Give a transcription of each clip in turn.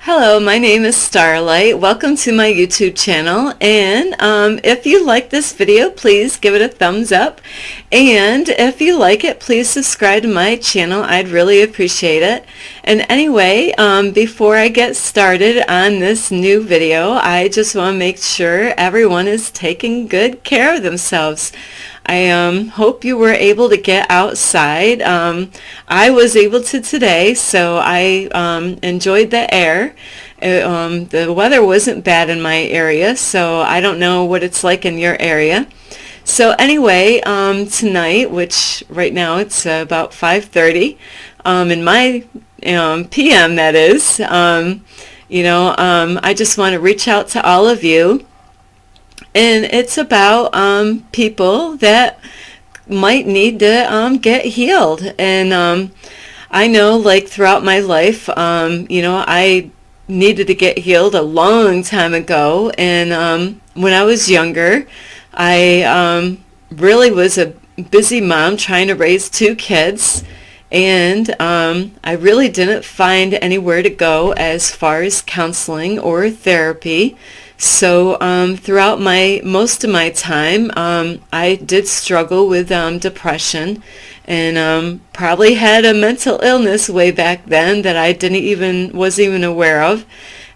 Hello, my name is Starlight. Welcome to my YouTube channel, and if you like this video, please give it a thumbs up, and if you like it, please subscribe to my channel. I'd really appreciate it. And anyway, before I get started on this new video, I just want to make sure everyone is taking good care of themselves. I hope you were able to get outside. I was able to today, so I enjoyed the air. The weather wasn't bad in my area, so I don't know what it's like in your area. So anyway, tonight, which right now it's about 5:30 in my PM, that is, I just want to reach out to all of you. And it's about people that might need to get healed. And I know, like, throughout my life, I needed to get healed a long time ago. And when I was younger, I really was a busy mom trying to raise two kids. And I really didn't find anywhere to go as far as counseling or therapy. So throughout most of my time, I did struggle with depression, and probably had a mental illness way back then that I wasn't even aware of.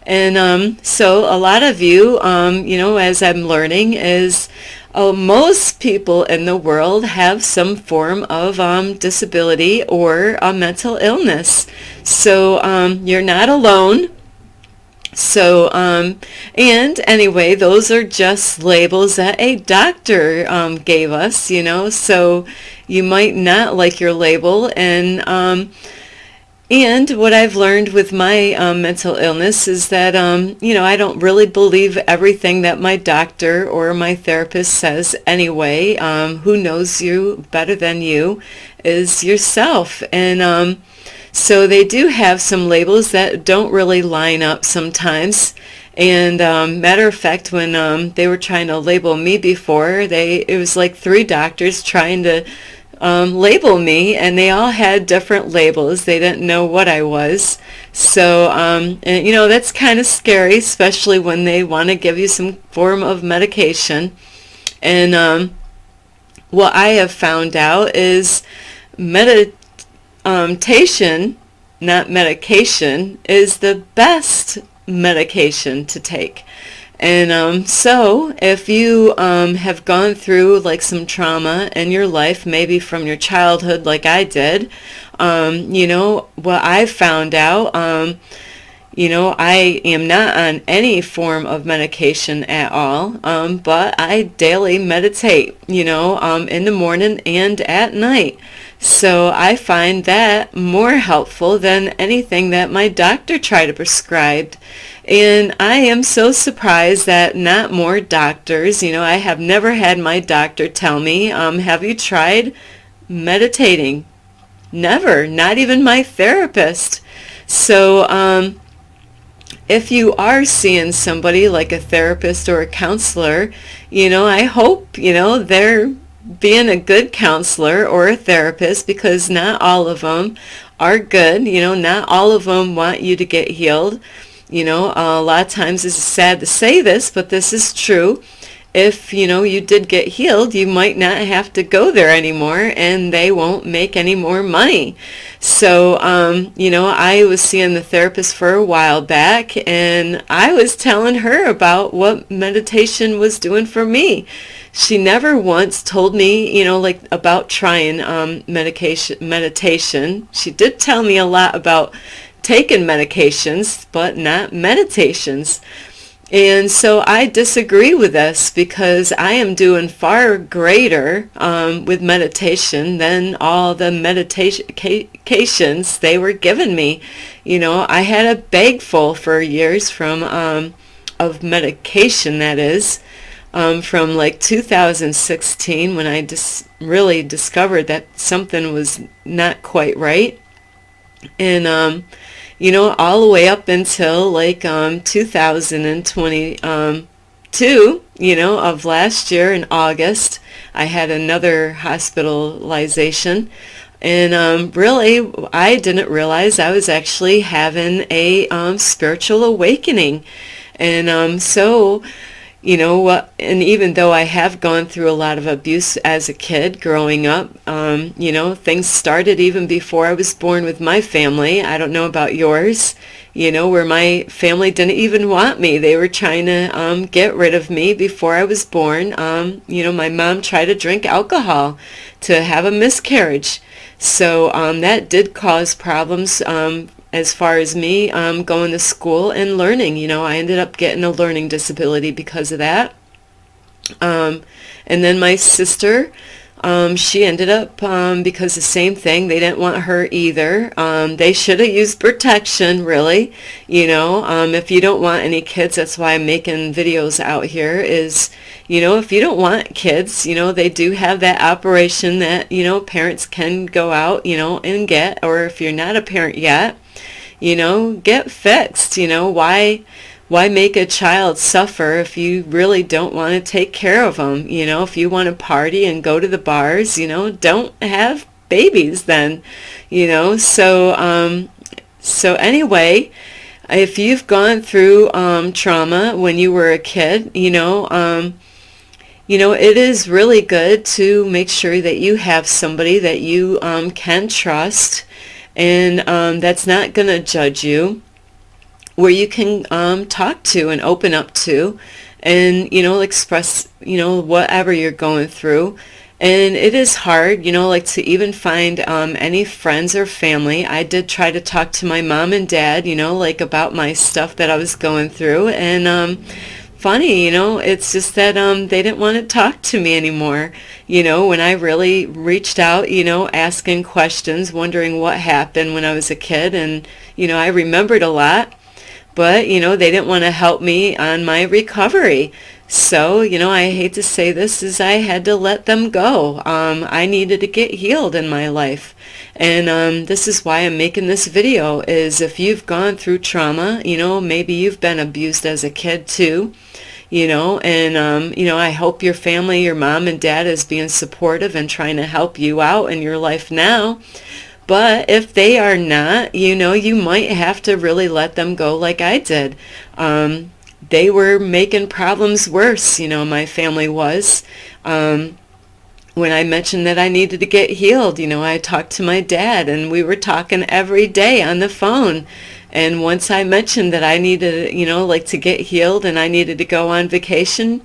And so a lot of you, as I'm learning, is most people in the world have some form of disability or a mental illness. So you're not alone. So, and anyway, those are just labels that a doctor gave us, so you might not like your label. And what I've learned with my mental illness is that, I don't really believe everything that my doctor or my therapist says anyway. Who knows you better than you is yourself. And so they do have some labels that don't really line up sometimes. And matter of fact, when they were trying to label me before, it was like three doctors trying to label me, and they all had different labels. They didn't know what I was. So, that's kind of scary, especially when they want to give you some form of medication. And what I have found out is meditation, not medication, is the best medication to take. And so if you have gone through like some trauma in your life, maybe from your childhood like I did, what I've found out, I am not on any form of medication at all, but I daily meditate, in the morning and at night. So I find that more helpful than anything that my doctor tried to prescribe. And I am so surprised that not more doctors, I have never had my doctor tell me, have you tried meditating? Never, not even my therapist. So if you are seeing somebody like a therapist or a counselor, I hope, they're being a good counselor or a therapist, because not all of them are good. Not all of them want you to get healed. A lot of times it's sad to say this, but this is true. If, you did get healed, you might not have to go there anymore, and they won't make any more money. So, I was seeing the therapist for a while back, and I was telling her about what meditation was doing for me. She never once told me, about trying meditation. She did tell me a lot about taking medications, but not meditations. And so I disagree with this, because I am doing far greater with meditation than all the medications they were giving me. I had a bag full for years of medication, that is, from like 2016, when I really discovered that something was not quite right. And all the way up until like 2022, of last year in August, I had another hospitalization. And really, I didn't realize I was actually having a spiritual awakening. And so, and even though I have gone through a lot of abuse as a kid growing up, things started even before I was born with my family. I don't know about yours, where my family didn't even want me. They were trying to get rid of me before I was born. My mom tried to drink alcohol to have a miscarriage. So that did cause problems as far as me going to school and learning. I ended up getting a learning disability because of that. And then my sister, she ended up, because the same thing, they didn't want her either. They should have used protection, really. If you don't want any kids, that's why I'm making videos out here, is, if you don't want kids, they do have that operation that, parents can go out, and get, or if you're not a parent yet, get fixed. Why make a child suffer if you really don't want to take care of them? If you want to party and go to the bars, don't have babies then. So anyway, if you've gone through trauma when you were a kid, it is really good to make sure that you have somebody that you can trust, and that's not going to judge you, where you can talk to and open up to, and express whatever you're going through. And it is hard, to even find any friends or family. I did try to talk to my mom and dad, about my stuff that I was going through, and funny, it's just that they didn't want to talk to me anymore. When I really reached out, asking questions, wondering what happened when I was a kid, and I remembered a lot. But, they didn't want to help me on my recovery. So, I hate to say this, is I had to let them go. I needed to get healed in my life. And this is why I'm making this video, is if you've gone through trauma, maybe you've been abused as a kid too, and, I hope your family, your mom and dad is being supportive and trying to help you out in your life now. But if they are not, you might have to really let them go like I did. They were making problems worse, my family was. When I mentioned that I needed to get healed, I talked to my dad, and we were talking every day on the phone. And once I mentioned that I needed, to get healed and I needed to go on vacation,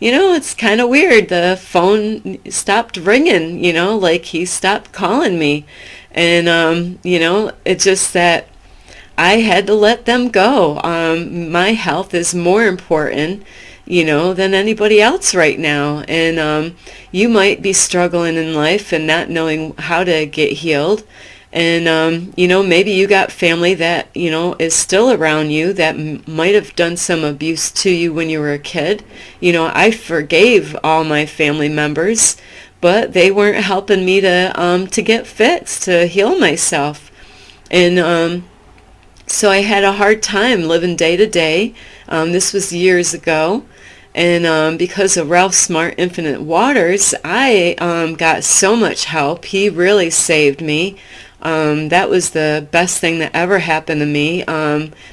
it's kind of weird. The phone stopped ringing, he stopped calling me. And, it's just that I had to let them go. My health is more important, than anybody else right now. And you might be struggling in life and not knowing how to get healed. And, maybe you got family that, is still around you that might have done some abuse to you when you were a kid. I forgave all my family members, but they weren't helping me to get fixed, to heal myself. And so I had a hard time living day to day. This was years ago. And because of Ralph Smart Infinite Waters, I got so much help. He really saved me. That was the best thing that ever happened to me,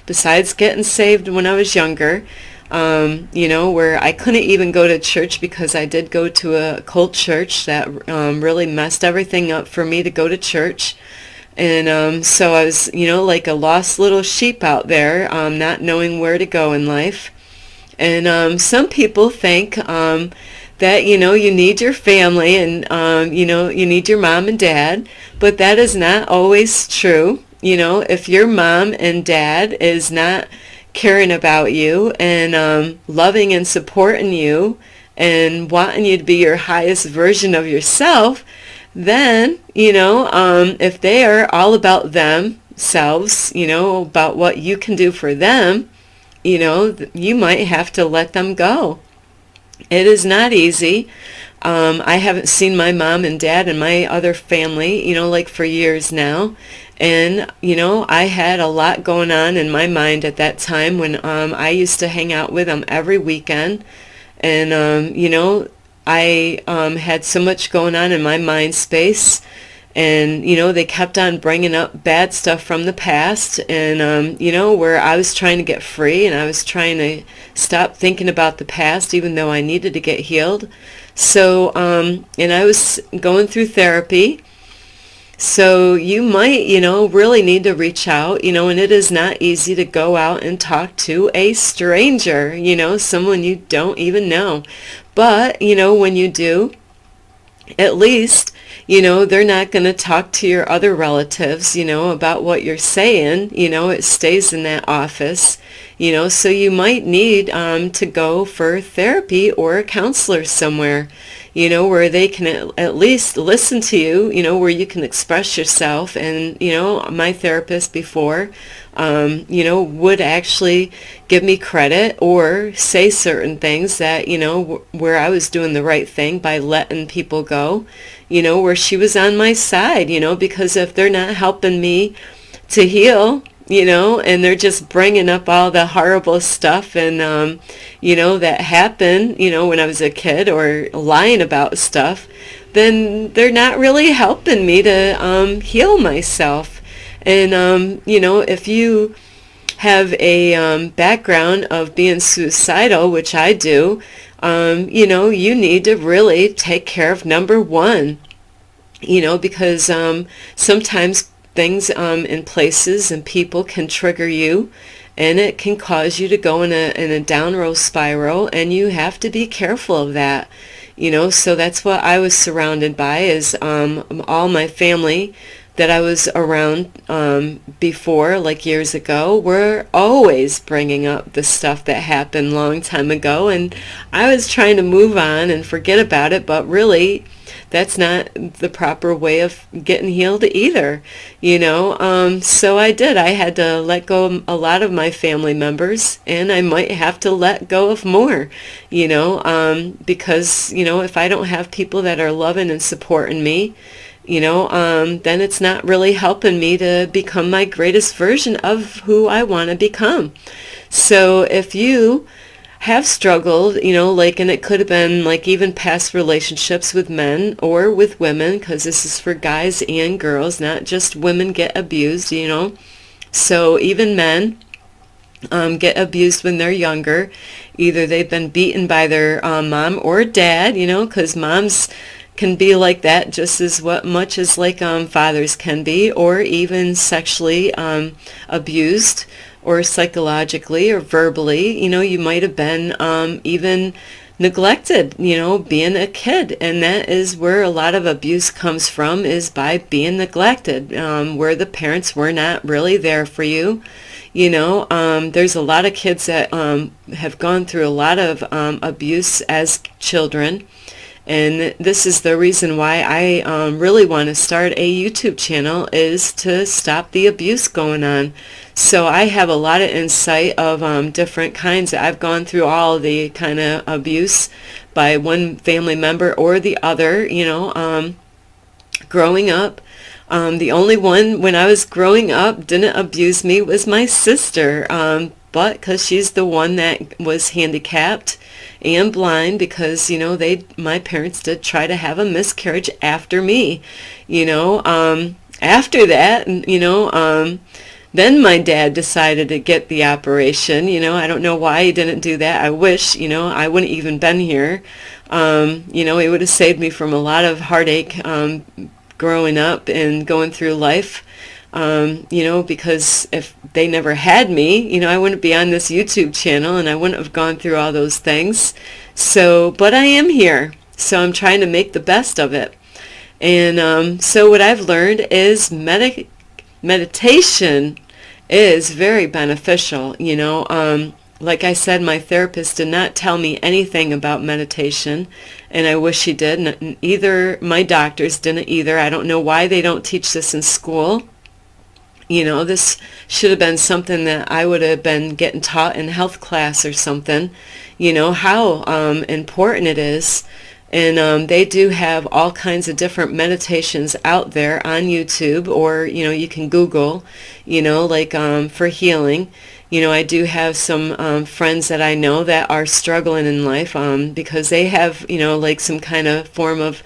besides getting saved when I was younger. Where I couldn't even go to church because I did go to a cult church that really messed everything up for me to go to church. And so I was, like a lost little sheep out there, not knowing where to go in life. And some people think that, you need your family and, you need your mom and dad, but that is not always true. If your mom and dad is not caring about you and loving and supporting you and wanting you to be your highest version of yourself, then, if they are all about themselves, about what you can do for them, you might have to let them go. It is not easy. I haven't seen my mom and dad and my other family, for years now. And, I had a lot going on in my mind at that time when I used to hang out with them every weekend. And, I had so much going on in my mind space. And, they kept on bringing up bad stuff from the past, and, where I was trying to get free and I was trying to stop thinking about the past, even though I needed to get healed. So, and I was going through therapy. So you might, really need to reach out, and it is not easy to go out and talk to a stranger, someone you don't even know. But, when you do, at least, they're not going to talk to your other relatives, about what you're saying. It stays in that office, so you might need to go for therapy or a counselor somewhere, where they can at least listen to you, where you can express yourself. And, my therapist before, would actually give me credit or say certain things that, where I was doing the right thing by letting people go, where she was on my side, because if they're not helping me to heal, and they're just bringing up all the horrible stuff and, that happened, when I was a kid, or lying about stuff, then they're not really helping me to heal myself. And, if you have a background of being suicidal, which I do, you need to really take care of number one, because sometimes things in places and people can trigger you, and it can cause you to go in a downward spiral, and you have to be careful of that. So that's what I was surrounded by, is all my family that I was around before, like years ago, were always bringing up the stuff that happened long time ago, and I was trying to move on and forget about it, but really that's not the proper way of getting healed either, so I did. I had to let go of a lot of my family members, and I might have to let go of more, because, if I don't have people that are loving and supporting me, then it's not really helping me to become my greatest version of who I want to become. So if you have struggled, and it could have been even past relationships with men or with women, because this is for guys and girls, not just women get abused, So even men get abused when they're younger. Either they've been beaten by their mom or dad, because moms can be like that just as much as fathers can be, or even sexually abused, or psychologically or verbally. You might have been even neglected, being a kid. And that is where a lot of abuse comes from, is by being neglected, where the parents were not really there for you. There's a lot of kids that have gone through a lot of abuse as children. And this is the reason why I really want to start a YouTube channel, is to stop the abuse going on. So I have a lot of insight of different kinds. I've gone through all the kind of abuse by one family member or the other, growing up. The only one when I was growing up didn't abuse me was my sister, but because she's the one that was handicapped and blind, because my parents did try to have a miscarriage after me. After that, then my dad decided to get the operation. I don't know why he didn't do that. I wish, I wouldn't even been here. He would have saved me from a lot of heartache growing up and going through life. Because if they never had me, I wouldn't be on this YouTube channel, and I wouldn't have gone through all those things. So, but I am here, so I'm trying to make the best of it. And so what I've learned is meditation is very beneficial. Like I said, my therapist did not tell me anything about meditation, and I wish she did. Either my doctors didn't either. I don't know why they don't teach this in school. This should have been something that I would have been getting taught in health class or something, how important it is. And they do have all kinds of different meditations out there on YouTube, or, you can Google, for healing. I do have some friends that I know that are struggling in life because they have, some kind of form of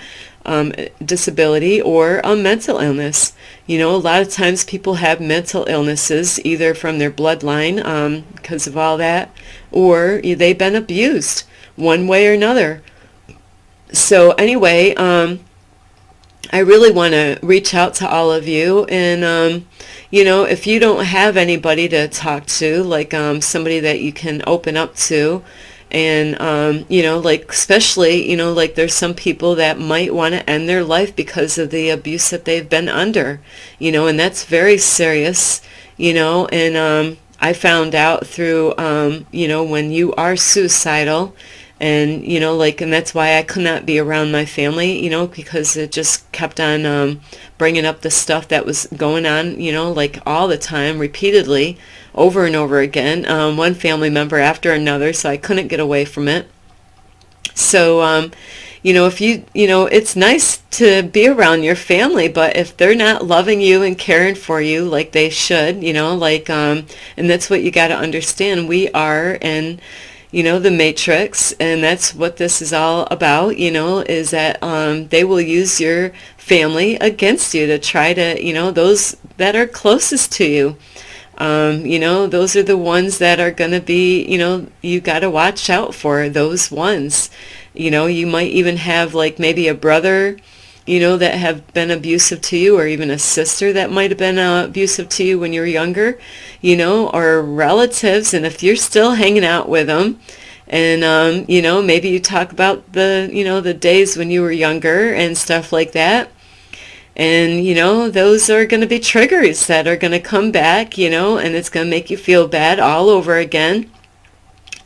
disability or a mental illness. You know, a lot of times people have mental illnesses either from their bloodline because of all that, or they've been abused one way or another. So anyway, I really want to reach out to all of you, and you know, if you don't have anybody to talk to, like somebody that you can open up to, and you know, like especially, you know, like there's some people that might want to end their life because of the abuse that they've been under, you know, and that's very serious, you know, and I found out through, you know, when you are suicidal, and you know, like, and that's why I could not be around my family, you know, because it just kept on bringing up the stuff that was going on, you know, like all the time, repeatedly, over and over again, one family member after another, so I couldn't get away from it. So you know, if you know, it's nice to be around your family, but if they're not loving you and caring for you like they should, you know, like and that's what you got to understand. We are in, you know, the matrix, and that's what this is all about, you know, is that they will use your family against you to try to, you know, those that are closest to you. You know, those are the ones that are going to be, you know, you got to watch out for those ones. You know, you might even have like maybe a brother, you know, that have been abusive to you, or even a sister that might have been abusive to you when you were younger, you know, or relatives. And if you're still hanging out with them, and you know, maybe you talk about the, you know, the days when you were younger and stuff like that, and you know, those are going to be triggers that are going to come back, you know, and it's going to make you feel bad all over again.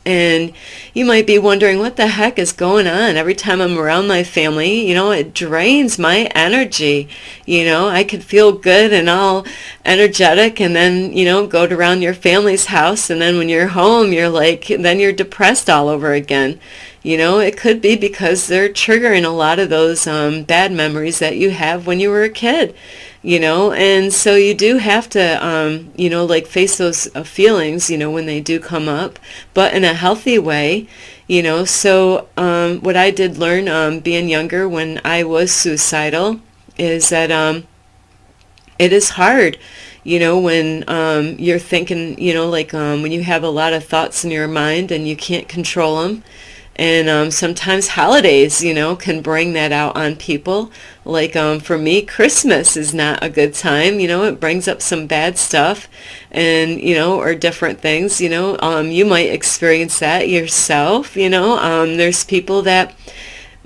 And you might be wondering, what the heck is going on? Every time I'm around my family, you know, it drains my energy. You know, I could feel good and all energetic, and then, you know, go around your family's house, and then when you're home, you're like, then you're depressed all over again. You know, it could be because they're triggering a lot of those bad memories that you have when you were a kid. You know, and so you do have to, you know, like face those feelings, you know, when they do come up, but in a healthy way, you know. So what I did learn being younger when I was suicidal is that it is hard, you know, when you're thinking, you know, like when you have a lot of thoughts in your mind and you can't control them. And sometimes holidays, you know, can bring that out on people. Like for me, Christmas is not a good time. You know, it brings up some bad stuff, and you know, or different things. You know, you might experience that yourself. You know, there's people that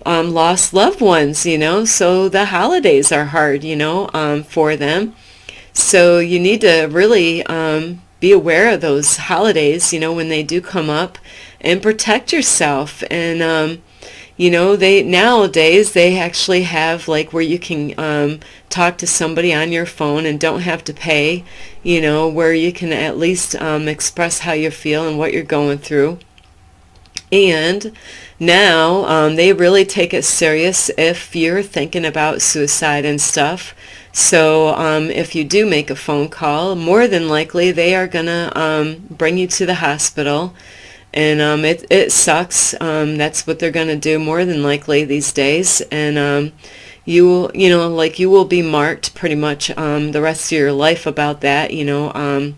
lost loved ones. You know, so the holidays are hard. You know, for them. So you need to really be aware of those holidays. You know, when they do come up. And protect yourself. And you know, they nowadays they actually have like where you can talk to somebody on your phone and don't have to pay, you know, where you can at least express how you feel and what you're going through. And now they really take it serious if you're thinking about suicide and stuff. So if you do make a phone call, more than likely they are going to bring you to the hospital. And it sucks. That's what they're going to do more than likely these days. And you will, you know, like you will be marked pretty much the rest of your life about that. You know,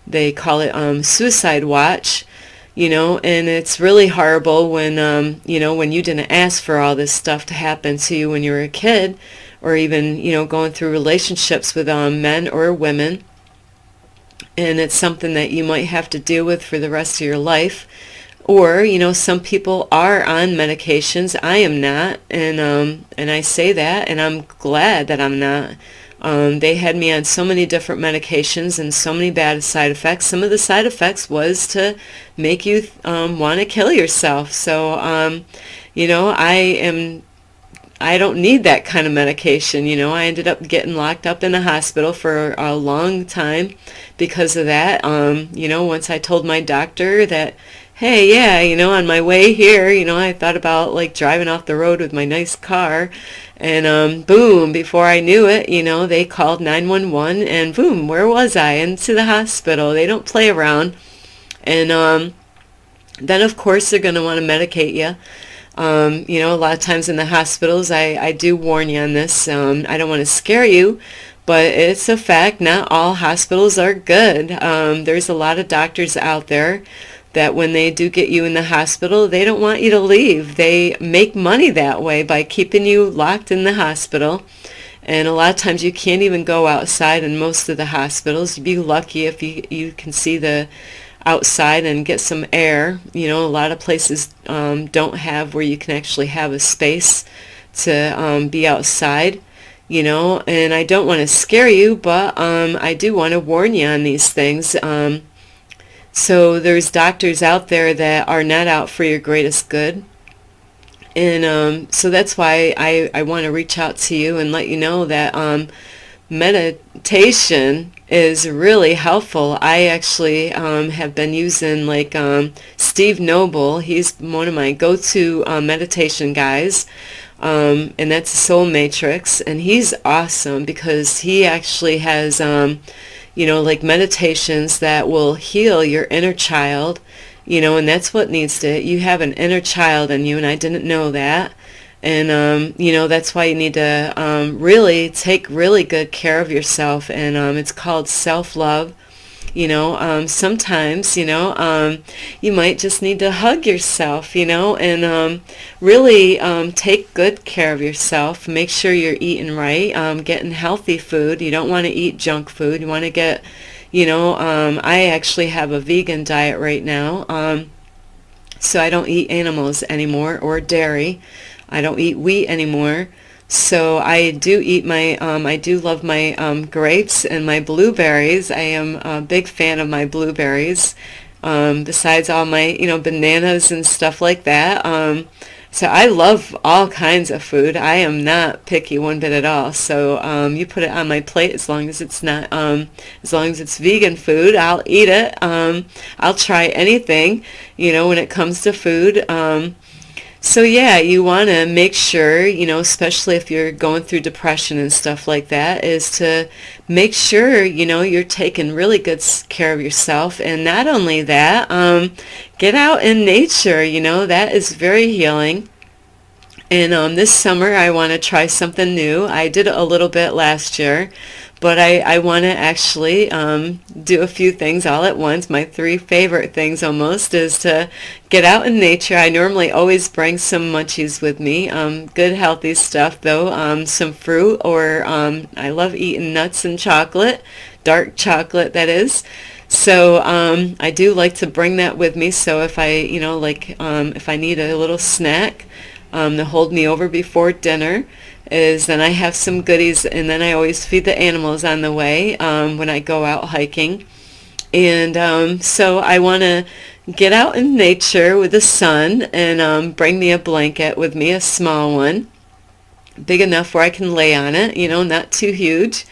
they call it suicide watch. You know, and it's really horrible when, you know, when you didn't ask for all this stuff to happen to you when you were a kid, or even, you know, going through relationships with men or women. And it's something that you might have to deal with for the rest of your life. Or, you know, some people are on medications. I am not, and I say that, and I'm glad that I'm not. They had me on so many different medications and so many bad side effects. Some of the side effects was to make you want to kill yourself. So, you know, I don't need that kind of medication. You know, I ended up getting locked up in the hospital for a long time because of that. You know, once I told my doctor that, hey, yeah, you know, on my way here, you know, I thought about like driving off the road with my nice car, and boom, before I knew it, you know, they called 911, and boom, where was I? Into the hospital. They don't play around. And then of course they're going to want to medicate you. A lot of times in the hospitals, I do warn you on this. I don't want to scare you, but it's a fact. Not all hospitals are good. There's a lot of doctors out there that when they do get you in the hospital, they don't want you to leave. They make money that way by keeping you locked in the hospital. And a lot of times you can't even go outside in most of the hospitals. You'd be lucky if you can see the outside and get some air. A lot of places don't have where you can actually have a space to be outside. And I don't want to scare you, but I do want to warn you on these things. So there's doctors out there that are not out for your greatest good. And so that's why I want to reach out to you and let you know that meditation is really helpful. I actually have been using Steve Noble. He's one of my go-to meditation guys. And that's Soul Matrix. And he's awesome because he actually has meditations that will heal your inner child, and that's what needs to, you have an inner child in you, and I didn't know that. And, that's why you need to really take really good care of yourself, and it's called self-love. Sometimes, you might just need to hug yourself, and really take good care of yourself. Make sure you're eating right, getting healthy food. You don't want to eat junk food. You want to get, I actually have a vegan diet right now, so I don't eat animals anymore or dairy. I don't eat wheat anymore. So I do eat I do love my grapes and my blueberries. I am a big fan of my blueberries, besides all my, bananas and stuff like that. So I love all kinds of food. I am not picky one bit at all. So you put it on my plate as long as it's not, as long as it's vegan food, I'll eat it. I'll try anything, when it comes to food. So yeah, you want to make sure, especially if you're going through depression and stuff like that, is to make sure, you're taking really good care of yourself. And not only that, get out in nature, that is very healing. And this summer I want to try something new. I did it a little bit last year, but I want to actually do a few things all at once. My 3 favorite things almost is to get out in nature. I normally always bring some munchies with me, good healthy stuff though, some fruit, or I love eating nuts and chocolate, dark chocolate that is. So I do like to bring that with me, so if I, if I need a little snack to hold me over before dinner, is then I have some goodies, and then I always feed the animals on the way when I go out hiking. And so I want to get out in nature with the sun, and bring me a blanket with me, a small one, big enough where I can lay on it, not too huge.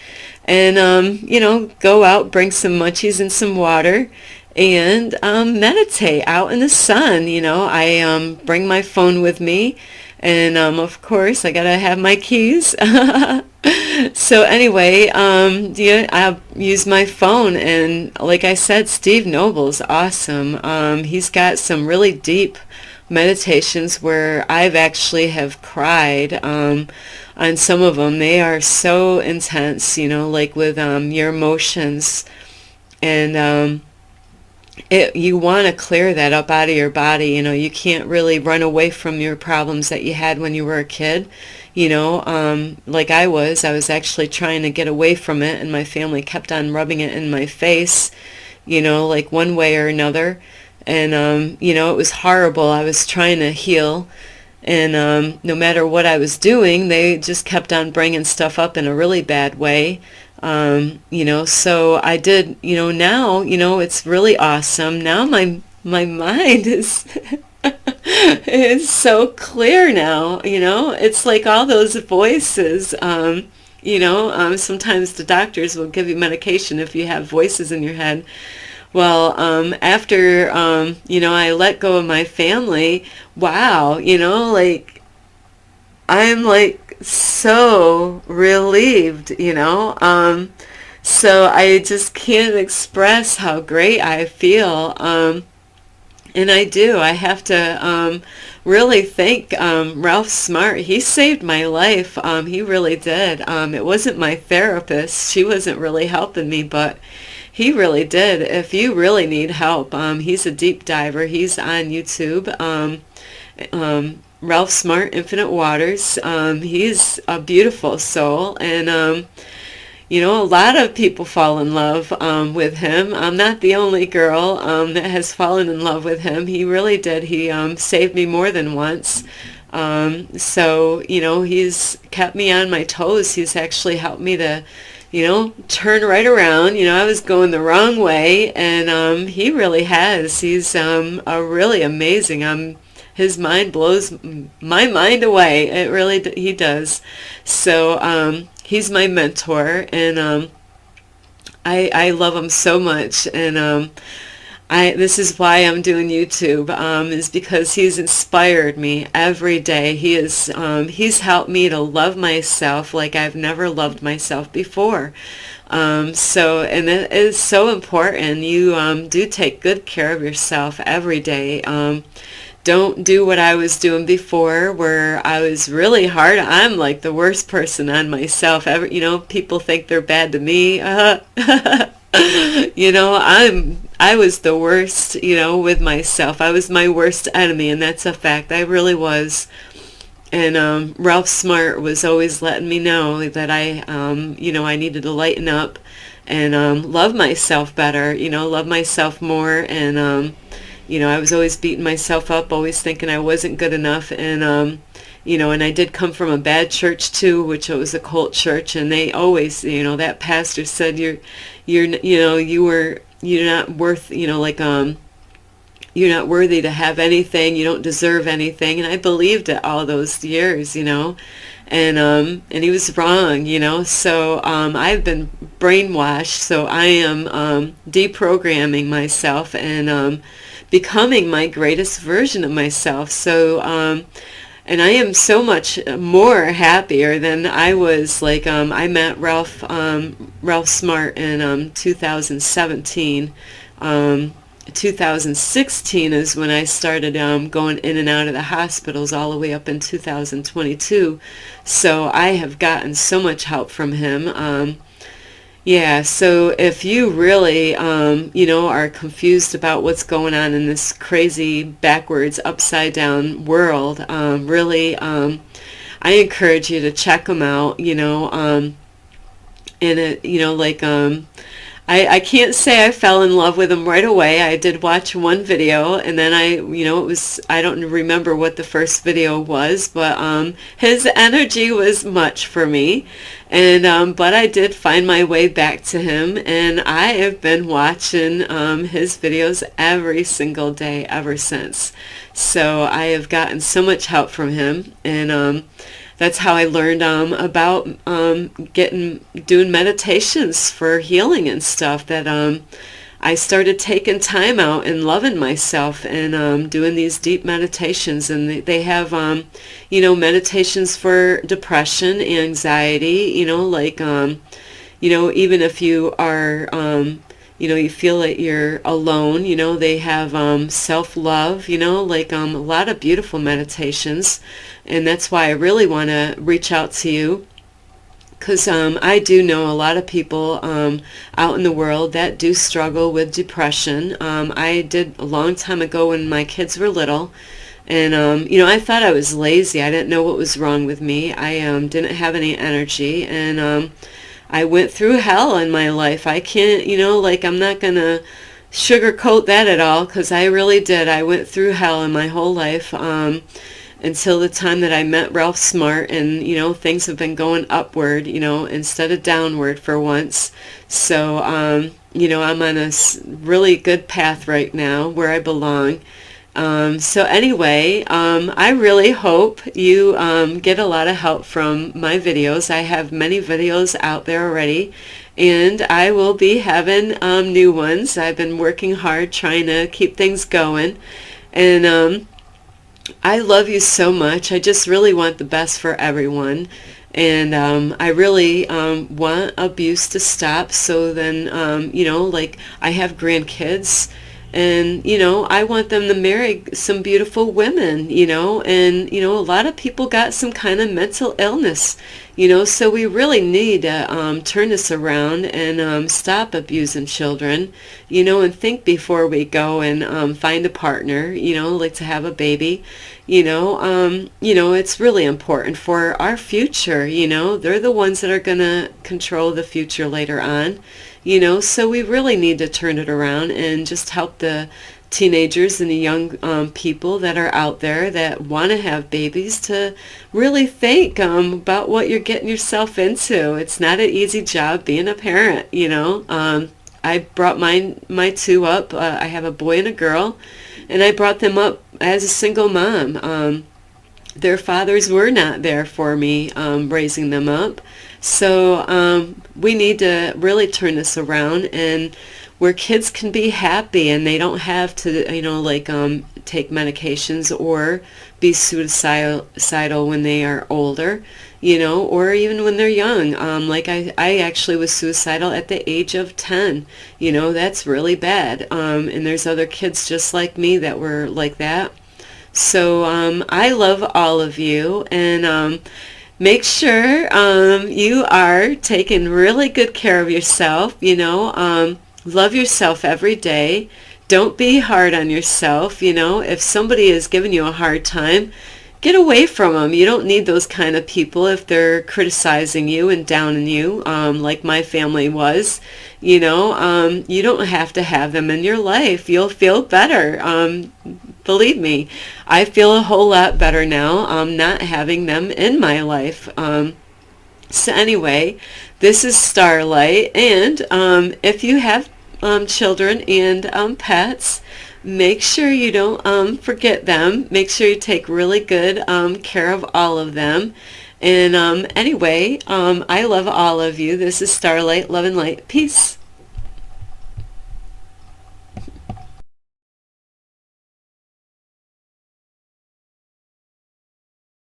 And, go out, bring some munchies and some water, and meditate out in the sun. I bring my phone with me. And of course, I gotta have my keys. So anyway, I use my phone, and like I said, Steve Noble's awesome. He's got some really deep meditations where I've actually have cried on some of them. They are so intense, with your emotions, and you want to clear that up out of your body. You can't really run away from your problems that you had when you were a kid. Like I was actually trying to get away from it, and my family kept on rubbing it in my face, like one way or another. And, it was horrible. I was trying to heal, and no matter what I was doing, they just kept on bringing stuff up in a really bad way. So I did, now, it's really awesome. Now my mind is is so clear now, it's like all those voices, sometimes the doctors will give you medication if you have voices in your head. Well, after, I let go of my family, wow, I'm so relieved, so I just can't express how great I feel. And I do. I have to really thank Ralph Smart. He saved my life. He really did. It wasn't my therapist. She wasn't really helping me, but he really did. If you really need help, he's a deep diver. He's on YouTube. Ralph Smart, Infinite Waters. He's a beautiful soul, and a lot of people fall in love with him. I'm not the only girl that has fallen in love with him. He really did. He saved me more than once. So, he's kept me on my toes. He's actually helped me to, turn right around. I was going the wrong way, and he really has. He's a really amazing. His mind blows my mind away. It really, he does. So, he's my mentor, and I love him so much. And this is why I'm doing YouTube, is because he's inspired me every day. He's helped me to love myself like I've never loved myself before. And it is so important. You do take good care of yourself every day. Don't do what I was doing before, where I was really hard. I'm like the worst person on myself ever. People think they're bad to me. I was the worst, with myself. I was my worst enemy, and that's a fact. I really was. And Ralph Smart was always letting me know that I needed to lighten up and love myself better, love myself more. And I was always beating myself up, always thinking I wasn't good enough. And and I did come from a bad church too, which was a cult church, and they always, that pastor said you're not worth, you're not worthy to have anything, you don't deserve anything. And I believed it all those years, and he was wrong, So I've been brainwashed, so I am deprogramming myself and becoming my greatest version of myself. So and I am so much more happier than I was. Like I met Ralph Smart in 2017. 2016 is when I started going in and out of the hospitals, all the way up in 2022. So I have gotten so much help from him. Yeah, so if you really, are confused about what's going on in this crazy, backwards, upside-down world, really, I encourage you to check them out, and I can't say I fell in love with him right away. I did watch one video, and then I don't remember what the first video was, but his energy was much for me. And but I did find my way back to him, and I have been watching his videos every single day ever since. So I have gotten so much help from him, and that's how I learned about doing meditations for healing and stuff. That I started taking time out and loving myself and doing these deep meditations. And they have meditations for depression, anxiety. Even if you are you feel that you're alone, they have self-love, a lot of beautiful meditations. And that's why I really want to reach out to you, because I do know a lot of people out in the world that do struggle with depression. I did a long time ago when my kids were little. And, I thought I was lazy. I didn't know what was wrong with me. I didn't have any energy. And I went through hell in my life. I can't, I'm not going to sugarcoat that at all, because I really did. I went through hell in my whole life until the time that I met Ralph Smart, and, things have been going upward, instead of downward for once. So, I'm on a really good path right now where I belong. So anyway, I really hope you get a lot of help from my videos. I have many videos out there already, and I will be having new ones. I've been working hard trying to keep things going, and I love you so much. I just really want the best for everyone, and I really want abuse to stop. So then, I have grandkids. And, I want them to marry some beautiful women, and, a lot of people got some kind of mental illness, so we really need to turn this around and stop abusing children, and think before we go and find a partner, like to have a baby. It's really important for our future. They're the ones that are going to control the future later on. So we really need to turn it around and just help the teenagers and the young people that are out there that want to have babies to really think about what you're getting yourself into. It's not an easy job being a parent. I brought my two up. I have a boy and a girl, and I brought them up as a single mom. Their fathers were not there for me raising them up. So we need to really turn this around, and where kids can be happy and they don't have to, take medications or be suicidal when they are older, or even when they're young. I actually was suicidal at the age of 10. That's really bad. And there's other kids just like me that were like that. So I love all of you, and make sure you are taking really good care of yourself. Love yourself every day. Don't be hard on yourself. If somebody is giving you a hard time, get away from them. You don't need those kind of people if they're criticizing you and downing you, like my family was. You don't have to have them in your life. You'll feel better. Believe me, I feel a whole lot better now not having them in my life. So anyway, this is Starlight, and if you have children and pets, make sure you don't forget them. Make sure you take really good care of all of them. And anyway, I love all of you. This is Starlight, Love and Light. Peace.